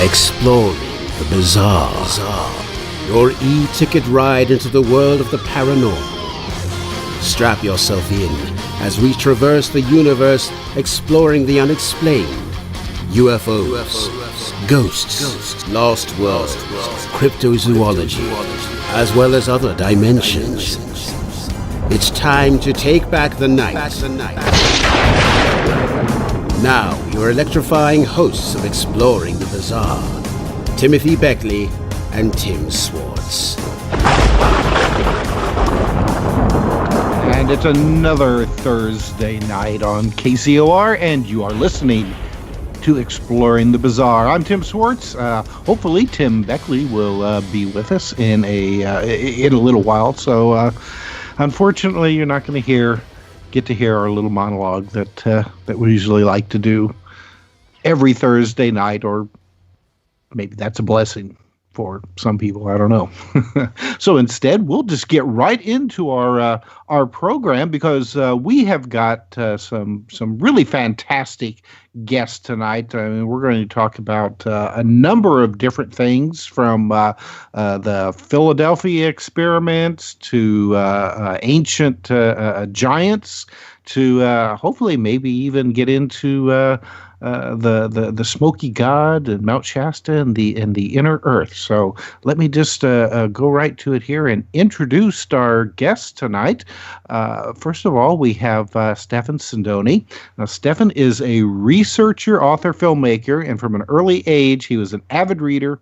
Exploring the bizarre. Your e-ticket ride into the world of the paranormal. Strap yourself in as we traverse the universe exploring the unexplained. UFOs, ghosts, lost worlds, cryptozoology, as well as other dimensions. It's time to take back the night. Now, your electrifying hosts of Exploring the Bizarre, Timothy Beckley and Tim Swartz. And it's another Thursday night on KCOR, and you are listening to Exploring the Bizarre. I'm Tim Swartz. Hopefully, Tim Beckley will be with us in a little while. So, unfortunately, you're not going to get to hear our little monologue that we usually like to do every Thursday night, or maybe that's a blessing for some people. I don't know. So instead, we'll just get right into our program, because we have got some really fantastic guests tonight. I mean, we're going to talk about a number of different things, from the Philadelphia experiments to ancient giants, to hopefully maybe even get into the Smoky God and Mount Shasta and the inner Earth. So let me just go right to it here and introduce our guests tonight. First of all, we have Stephan Sindoni. Now, Stephan is a researcher, author, filmmaker, and from an early age, he was an avid reader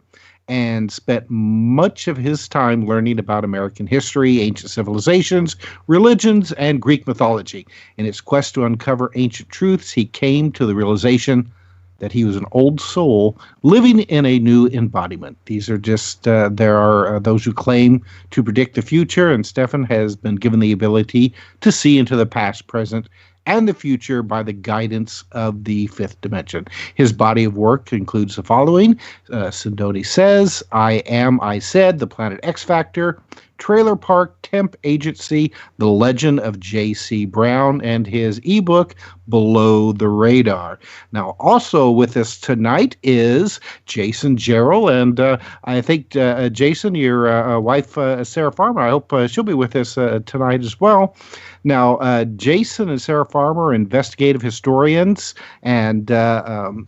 and spent much of his time learning about American history, ancient civilizations, religions, and Greek mythology. In his quest to uncover ancient truths, he came to the realization that he was an old soul living in a new embodiment. These are just, there are those who claim to predict the future, and Stephan has been given the ability to see into the past, present, and the future by the guidance of the fifth dimension. His body of work includes the following: Sindoni Says, I Am, I Said, The Planet X Factor, Trailer Park Temp Agency, The Legend of J.C. Brown, and his ebook, Below the Radar. Now, also with us tonight is Jason Jarrell, and I think, Jason, your wife, Sarah Farmer, I hope she'll be with us tonight as well. Now, Jason and Sarah Farmer are investigative historians, and I'm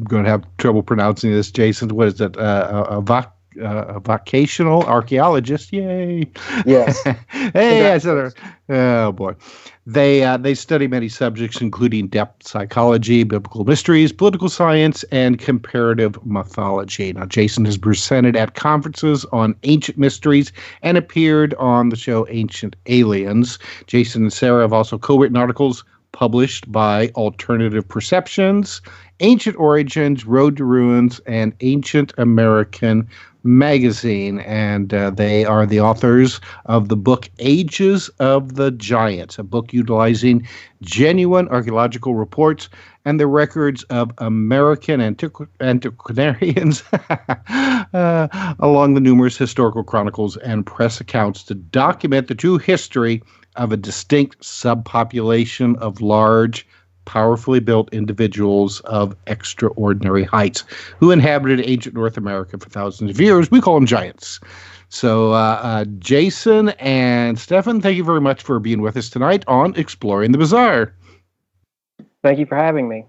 going to have trouble pronouncing this, Jason. What is it? A vocational archaeologist. Yay. Yes. Hey, I said it. Oh, boy. They study many subjects, including depth psychology, biblical mysteries, political science, and comparative mythology. Now, Jason has presented at conferences on ancient mysteries and appeared on the show Ancient Aliens. Jason and Sarah have also co-written articles published by Alternative Perceptions, Ancient Origins, Road to Ruins, and Ancient American Magazine, and they are the authors of the book Ages of the Giants, a book utilizing genuine archaeological reports and the records of American antiquarians along the numerous historical chronicles and press accounts to document the true history of a distinct subpopulation of large, powerfully built individuals of extraordinary heights who inhabited ancient North America for thousands of years. We call them giants. So, Jason and Stephan, thank you very much for being with us tonight on Exploring the Bizarre. Thank you for having me.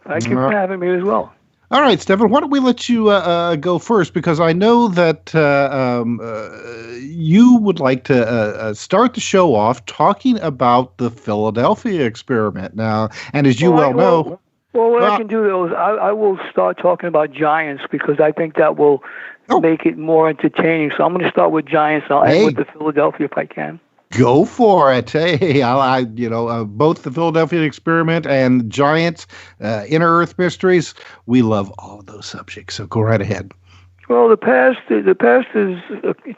Thank you for having me as well. All right, Stephan, why don't we let you go first, because I know that you would like to start the show off talking about the Philadelphia experiment. Now, and as you know... What I can do is I will start talking about giants, because I think that will make it more entertaining. So I'm going to start with giants, and I'll end with the Philadelphia if I can. Go for it. Hey, both the Philadelphia experiment and giants, inner Earth mysteries, we love all of those subjects. So go right ahead. Well, the past is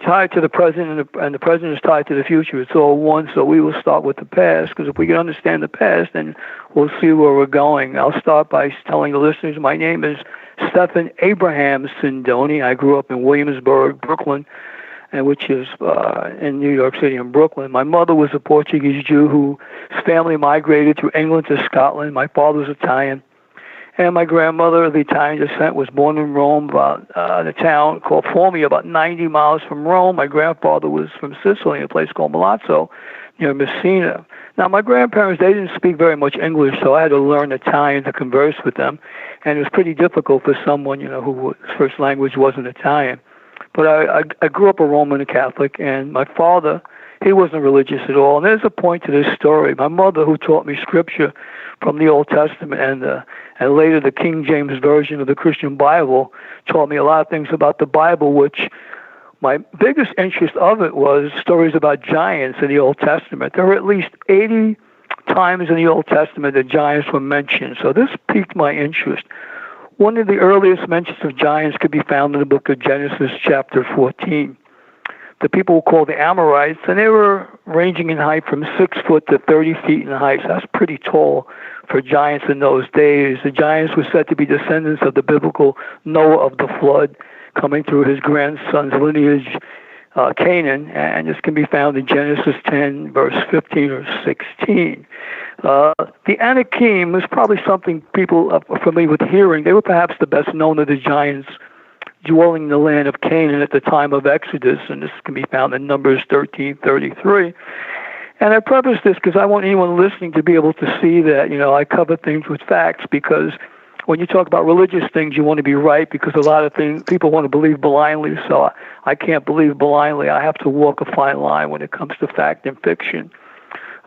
tied to the present, and the present is tied to the future. It's all one. So we will start with the past, because if we can understand the past, then we'll see where we're going. I'll start by telling the listeners my name is Stephan Abraham Sindoni. I grew up in Williamsburg, Brooklyn. and which is in New York City and Brooklyn. My mother was a Portuguese Jew whose family migrated through England to Scotland. My father was Italian. And my grandmother, of the Italian descent, was born in Rome, about in a town called Formia, about 90 miles from Rome. My grandfather was from Sicily, a place called Milazzo, near Messina. Now, my grandparents, they didn't speak very much English, so I had to learn Italian to converse with them. And it was pretty difficult for someone, whose first language wasn't Italian. But I grew up a Roman Catholic, and my father, he wasn't religious at all. And there's a point to this story. My mother, who taught me scripture from the Old Testament and later the King James Version of the Christian Bible, taught me a lot of things about the Bible, which my biggest interest of it was stories about giants in the Old Testament. There were at least 80 times in the Old Testament that giants were mentioned. So this piqued my interest. One of the earliest mentions of giants could be found in the book of Genesis, chapter 14. The people were called the Amorites, and they were ranging in height from 6 foot to 30 feet in height. So that's pretty tall for giants in those days. The giants were said to be descendants of the biblical Noah of the flood, coming through his grandson's lineage, Canaan, and this can be found in Genesis 10, verse 15 or 16. The Anakim was probably something people are familiar with hearing. They were perhaps the best known of the giants dwelling in the land of Canaan at the time of Exodus, and this can be found in Numbers 13:33. And I preface this because I want anyone listening to be able to see that, I cover things with facts, because when you talk about religious things, you want to be right, because a lot of things people want to believe blindly, so I can't believe blindly. I have to walk a fine line when it comes to fact and fiction.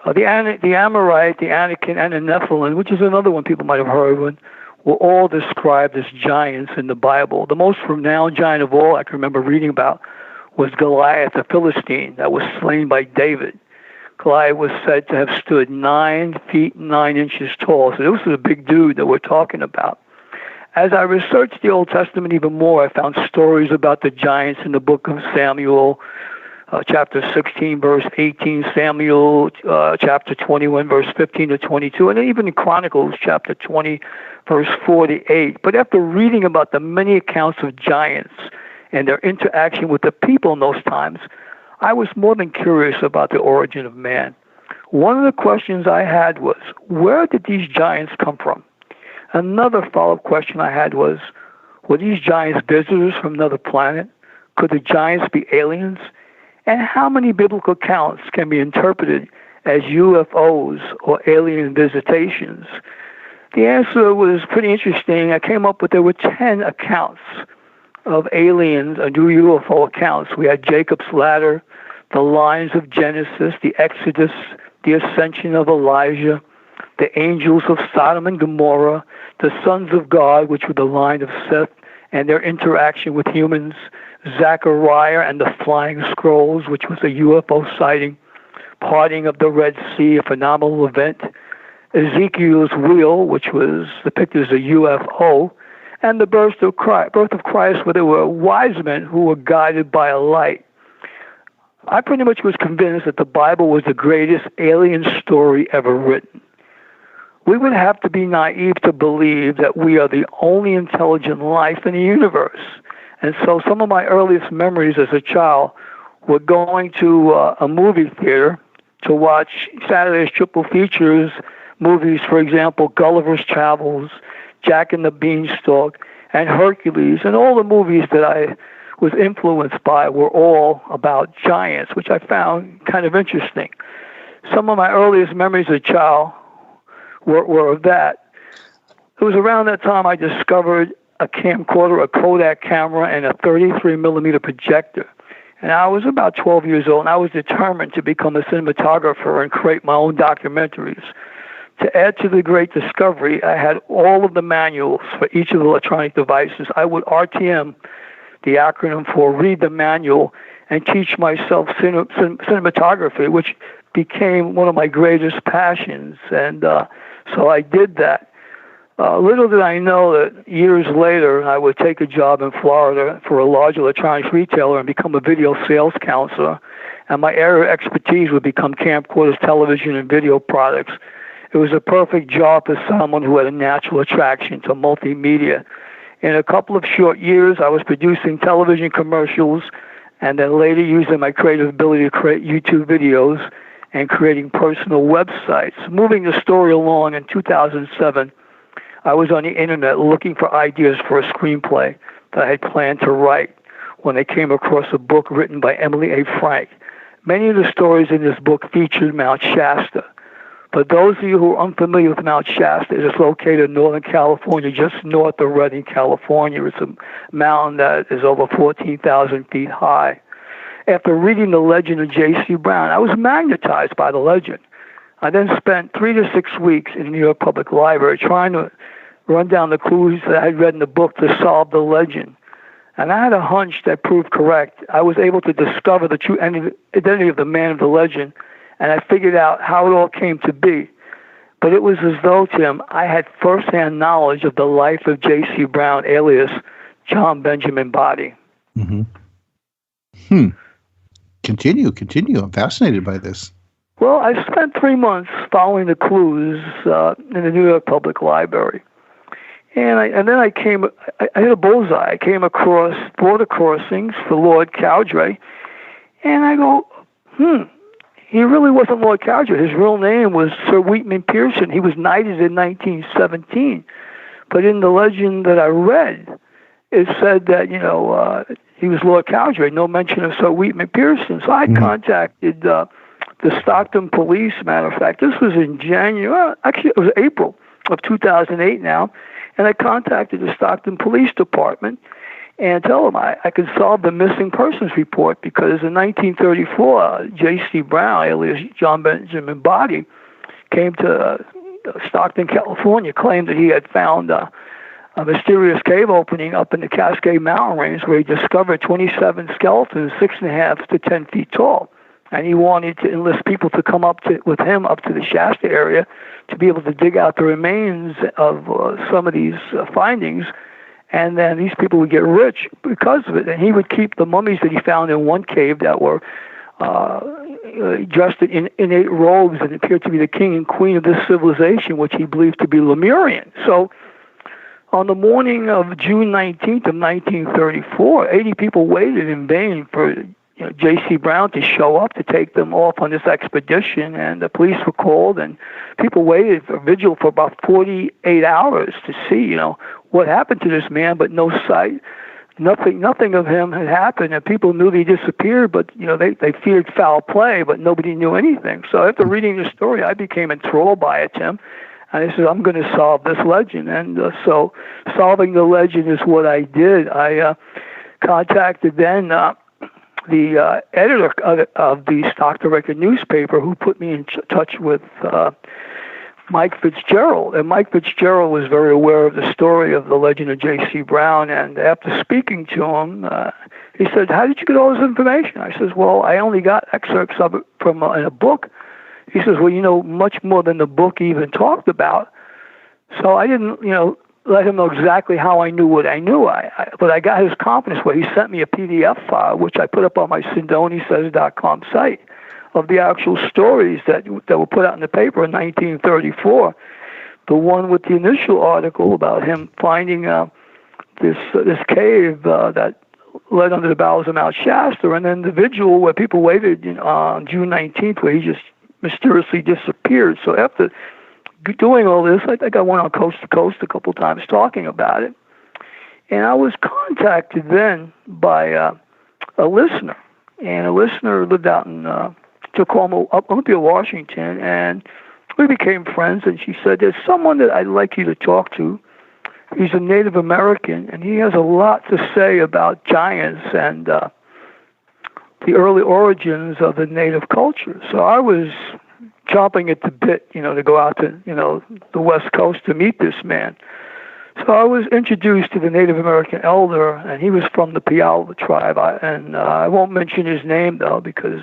The Amorite, the Anakim, and the Nephilim, which is another one people might have heard of, were all described as giants in the Bible. The most renowned giant of all I can remember reading about was Goliath, the Philistine, that was slain by David. Goliath was said to have stood 9 feet 9 inches tall. So this was a big dude that we're talking about. As I researched the Old Testament even more, I found stories about the giants in the book of Samuel, chapter 16, verse 18, Samuel, chapter 21, verse 15 to 22, and then even in Chronicles, chapter 20, verse 48. But after reading about the many accounts of giants and their interaction with the people in those times, I was more than curious about the origin of man. One of the questions I had was, where did these giants come from? Another follow-up question I had was, were these giants visitors from another planet? Could the giants be aliens? And how many biblical accounts can be interpreted as UFOs or alien visitations? The answer was pretty interesting. I came up with there were 10 accounts of aliens, UFO accounts. We had Jacob's Ladder, the lines of Genesis, the Exodus, the ascension of Elijah, the angels of Sodom and Gomorrah, the sons of God, which were the line of Seth, and their interaction with humans, Zechariah and the flying scrolls, which was a UFO sighting, parting of the Red Sea, a phenomenal event, Ezekiel's wheel, which was depicted as a UFO, and the birth of Christ, where there were wise men who were guided by a light. I pretty much was convinced that the Bible was the greatest alien story ever written. We would have to be naive to believe that we are the only intelligent life in the universe. And so some of my earliest memories as a child were going to a movie theater to watch Saturday's triple features movies, for example, Gulliver's Travels, Jack and the Beanstalk, and Hercules. And all the movies that I was influenced by were all about giants, which I found kind of interesting. Some of my earliest memories as a child were of that. It was around that time I discovered a camcorder, a Kodak camera, and a 33mm projector. And I was about 12 years old, and I was determined to become a cinematographer and create my own documentaries. To add to the great discovery, I had all of the manuals for each of the electronic devices. I would RTM, the acronym for read the manual, and teach myself cinematography, which became one of my greatest passions. And so I did that. Little did I know that years later I would take a job in Florida for a large electronics retailer and become a video sales counselor, and my area of expertise would become camcorders, television, and video products. It was a perfect job for someone who had a natural attraction to multimedia. In a couple of short years, I was producing television commercials and then later using my creative ability to create YouTube videos and creating personal websites. Moving the story along, in 2007, I was on the internet looking for ideas for a screenplay that I had planned to write when I came across a book written by Emily A. Frank. Many of the stories in this book featured Mount Shasta. But those of you who are unfamiliar with Mount Shasta, it is located in Northern California, just north of Redding, California. It's a mountain that is over 14,000 feet high. After reading the legend of J.C. Brown, I was magnetized by the legend. I then spent 3 to 6 weeks in the New York Public Library trying to run down the clues that I had read in the book to solve the legend. And I had a hunch that proved correct. I was able to discover the true identity of the man of the legend, and I figured out how it all came to be. But it was as though, Tim, I had firsthand knowledge of the life of J.C. Brown, alias John Benjamin Body. Mm-hmm. Continue. I'm fascinated by this. Well, I spent 3 months following the clues in the New York Public Library. And then I hit a bullseye. I came across border crossings for Lord Cowdray, and I go, he really wasn't Lord Cowdray. His real name was Sir Wheatman Pearson. He was knighted in 1917. But in the legend that I read, it said that, he was Lord Cowdray, no mention of Sir Wheatman Pearson. So I contacted the Stockton police, matter of fact. This was in January, actually it was April of 2008 now, and I contacted the Stockton Police Department and told them I could solve the missing persons report because in 1934, J.C. Brown, alias John Benjamin Body, came to Stockton, California, claimed that he had found a mysterious cave opening up in the Cascade Mountain Range where he discovered 27 skeletons, 6.5 to 10 feet tall. And he wanted to enlist people to come with him up to the Shasta area to be able to dig out the remains of some of these findings. And then these people would get rich because of it. And he would keep the mummies that he found in one cave that were dressed in innate robes and appeared to be the king and queen of this civilization, which he believed to be Lemurian. So on the morning of June 19th of 1934, 80 people waited in vain for J.C. Brown to show up to take them off on this expedition, and the police were called, and people waited for vigil for about 48 hours to see, what happened to this man, but no sight. Nothing of him had happened, and people knew that he disappeared, but, they feared foul play, but nobody knew anything. So after reading the story, I became enthralled by it, Tim, and I said, I'm going to solve this legend. And so solving the legend is what I did. I contacted then the editor of the Stockton Record newspaper, who put me in touch with Mike Fitzgerald. And Mike Fitzgerald was very aware of the story of the legend of J.C. Brown. And after speaking to him, he said, how did you get all this information? I says, well, I only got excerpts of it from in a book. He says, well, much more than the book even talked about. So I didn't, let him know exactly how I knew what I knew. But I got his confidence where he sent me a PDF file, which I put up on my SindoniSays.com site, of the actual stories that were put out in the paper in 1934. The one with the initial article about him finding this cave that led under the bowels of Mount Shasta, and then the vigil where people waited on June 19th, where he just mysteriously disappeared. So after doing all this, I think I went on Coast to Coast a couple times talking about it. And I was contacted then by a listener. And a listener lived out in Tacoma, Olympia, Washington. And we became friends. And she said, there's someone that I'd like you to talk to. He's a Native American, and he has a lot to say about giants and the early origins of the Native culture. So I was chomping at the bit, to go out to, the West Coast to meet this man. So I was introduced to the Native American elder, and he was from the Puyallup tribe. I won't mention his name, though, because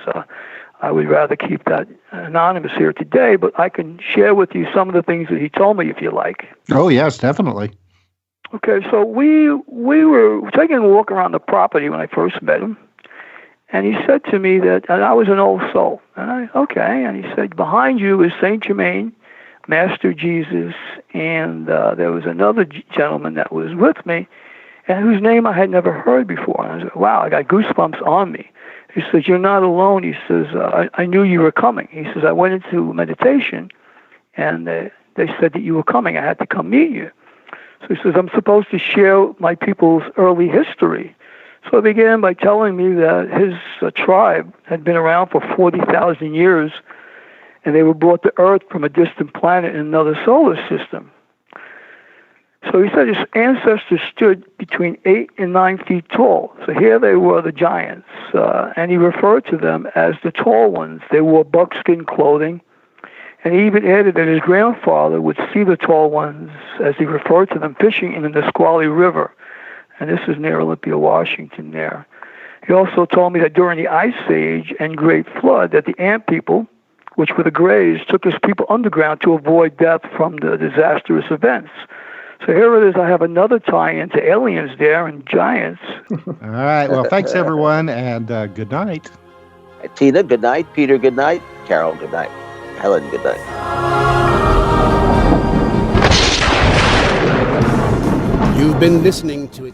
I would rather keep that anonymous here today, but I can share with you some of the things that he told me, if you like. Oh, yes, definitely. Okay, so we were taking a walk around the property when I first met him. And he said to me that, and I was an old soul. And and he said, behind you is Saint Germain, Master Jesus, and there was another gentleman that was with me, and whose name I had never heard before. And I said, wow, I got goosebumps on me. He says, you're not alone. He says, I knew you were coming. He says, I went into meditation, and they said that you were coming. I had to come meet you. So he says, I'm supposed to share my people's early history. So he began by telling me that his tribe had been around for 40,000 years, and they were brought to Earth from a distant planet in another solar system. So he said his ancestors stood between 8 and 9 feet tall. So here they were, the giants, and he referred to them as the tall ones. They wore buckskin clothing, and he even added that his grandfather would see the tall ones, as he referred to them, fishing in the Nisqually River. And this is near Olympia, Washington there. He also told me that during the Ice Age and Great Flood, that the Ant people, which were the Greys, took his people underground to avoid death from the disastrous events. So here it is. I have another tie-in to aliens there and giants. All right. Well, thanks, everyone, and good night. Tina, good night. Peter, good night. Carol, good night. Helen, good night. You've been listening to